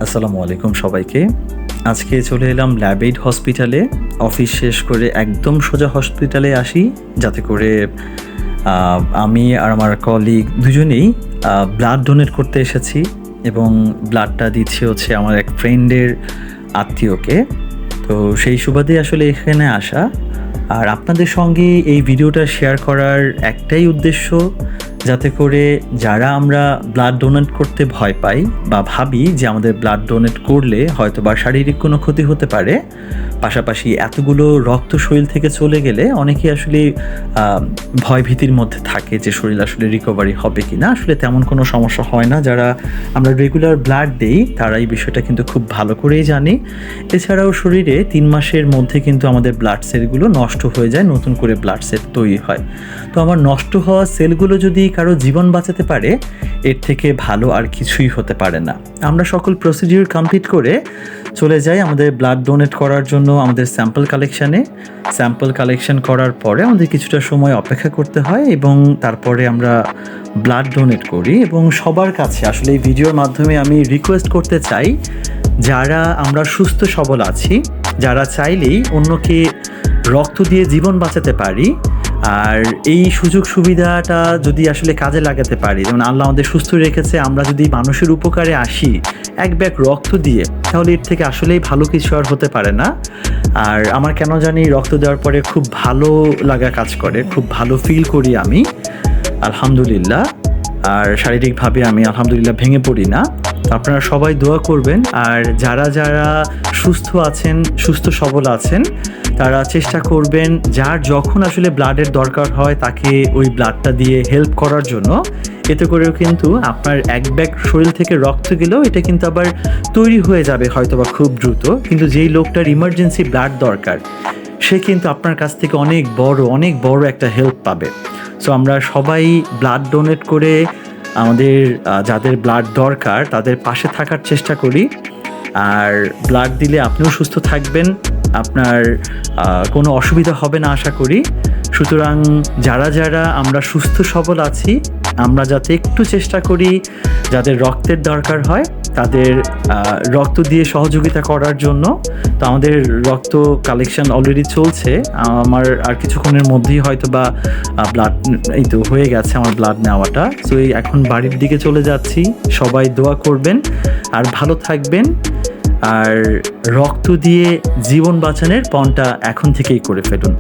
আসসালামু আলাইকুম সবাইকে। আজকে চলে এলাম ল্যাবএইড হসপিটালে। অফিস শেষ করে একদম সোজা হসপিটালে আসি, যাতে করে আমি আর আমার কলিগ দুজনেই ব্লাড ডোনেট করতে এসেছি এবং ব্লাডটা দিচ্ছি হচ্ছে আমার এক ফ্রেন্ডের আত্মীয়কে। তো সেই সুবাদে আসলে এখানে আসা, আর আপনাদের সঙ্গে এই ভিডিওটা শেয়ার করার একটাই উদ্দেশ্য, যাতে করে যারা আমরা ব্লাড ডোনেট করতে ভয় পাই বা ভাবি যে আমাদের ব্লাড ডোনেট করলে হয়তো বা শারীরিক কোনো ক্ষতি হতে পারে, পাশাপাশি এতগুলো রক্ত শরীর থেকে চলে গেলে অনেকেই আসলে ভয় ভীতির মধ্যে থাকে যে শরীর আসলে রিকভারি হবে কি না। আসলে তেমন কোনো সমস্যা হয় না। যারা আমরা রেগুলার ব্লাড দেই তারা এই বিষয়টা কিন্তু খুব ভালো করেই জানি। এছাড়াও শরীরে 3 মাসের মধ্যে কিন্তু আমাদের ব্লাড সেলগুলো নষ্ট হয়ে যায়, নতুন করে ব্লাড সেল তৈরি হয়। তো আমার নষ্ট হওয়া সেলগুলো যদি কারো জীবন বাঁচাতে পারে, এর থেকে ভালো আর কিছুই হতে পারে না। আমরা সকল প্রসিডিউর কমপ্লিট করে চলে যাই আমাদের ব্লাড ডোনেট করার জন্য আমাদের স্যাম্পল কালেকশানে। স্যাম্পল কালেকশন করার পরে আমাদের কিছুটা সময় অপেক্ষা করতে হয় এবং তারপরে আমরা ব্লাড ডোনেট করি। এবং সবার কাছে আসলে এই ভিডিওর মাধ্যমে আমি রিকোয়েস্ট করতে চাই, যারা আমরা সুস্থ সবল আছি, যারা চাইলেই অন্যকে রক্ত দিয়ে জীবন বাঁচাতে পারি, আর এই সুযোগ সুবিধাটা যদি আসলে কাজে লাগাতে পারি, যেমন আল্লাহ আমাদের সুস্থ রেখেছে, আমরা যদি মানুষের উপকারে আসি এক ব্যাগ রক্ত দিয়ে, তাহলে এর থেকে আসলেই ভালো কিছু আর হতে পারে না। আর আমার কেন জানি রক্ত দেওয়ার পরে খুব ভালো লাগা কাজ করে, খুব ভালো ফিল করি আমি, আলহামদুলিল্লাহ। আর শারীরিকভাবে আমি আলহামদুলিল্লাহ ভেঙে পড়ি না। তো আপনারা সবাই দোয়া করবেন, আর যারা যারা সুস্থ আছেন, সুস্থ সবল আছেন, তারা চেষ্টা করবেন যার যখন আসলে ব্লাডের দরকার হয় তাকে ওই ব্লাডটা দিয়ে হেল্প করার জন্য। এতে করেও কিন্তু আপনার এক ব্যাগ শরীর থেকে রক্ত গেলেও এটা কিন্তু আবার তৈরি হয়ে যাবে হয়তোবা খুব দ্রুত, কিন্তু যেই লোকটার ইমার্জেন্সি ব্লাড দরকার সে কিন্তু আপনার কাছ থেকে অনেক বড় একটা হেল্প পাবে। সো আমরা সবাই ব্লাড ডোনেট করে আমাদের যাদের ব্লাড দরকার তাদের পাশে থাকার চেষ্টা করি। আর ব্লাড দিলে আপনিও সুস্থ থাকবেন, আপনার কোনো অসুবিধা হবে না আশা করি। সুতরাং যারা যারা আমরা সুস্থ সবল আছি, আমরা যাতে একটু চেষ্টা করি যাদের রক্তের দরকার হয় তাদের রক্ত দিয়ে সহযোগিতা করার জন্য। তো আমাদের রক্ত কালেকশন অলরেডি চলছে, আমার আর কিছুক্ষণের মধ্যেই হয়তো বা ব্লাড এই তো হয়ে গেছে আমার ব্লাড নেওয়াটা। সো এই এখন বাড়ির দিকে চলে যাচ্ছি। সবাই দোয়া করবেন আর ভালো থাকবেন, আর রক্ত দিয়ে জীবন বাঁচানোর পণটা এখন থেকেই করে ফেলুন।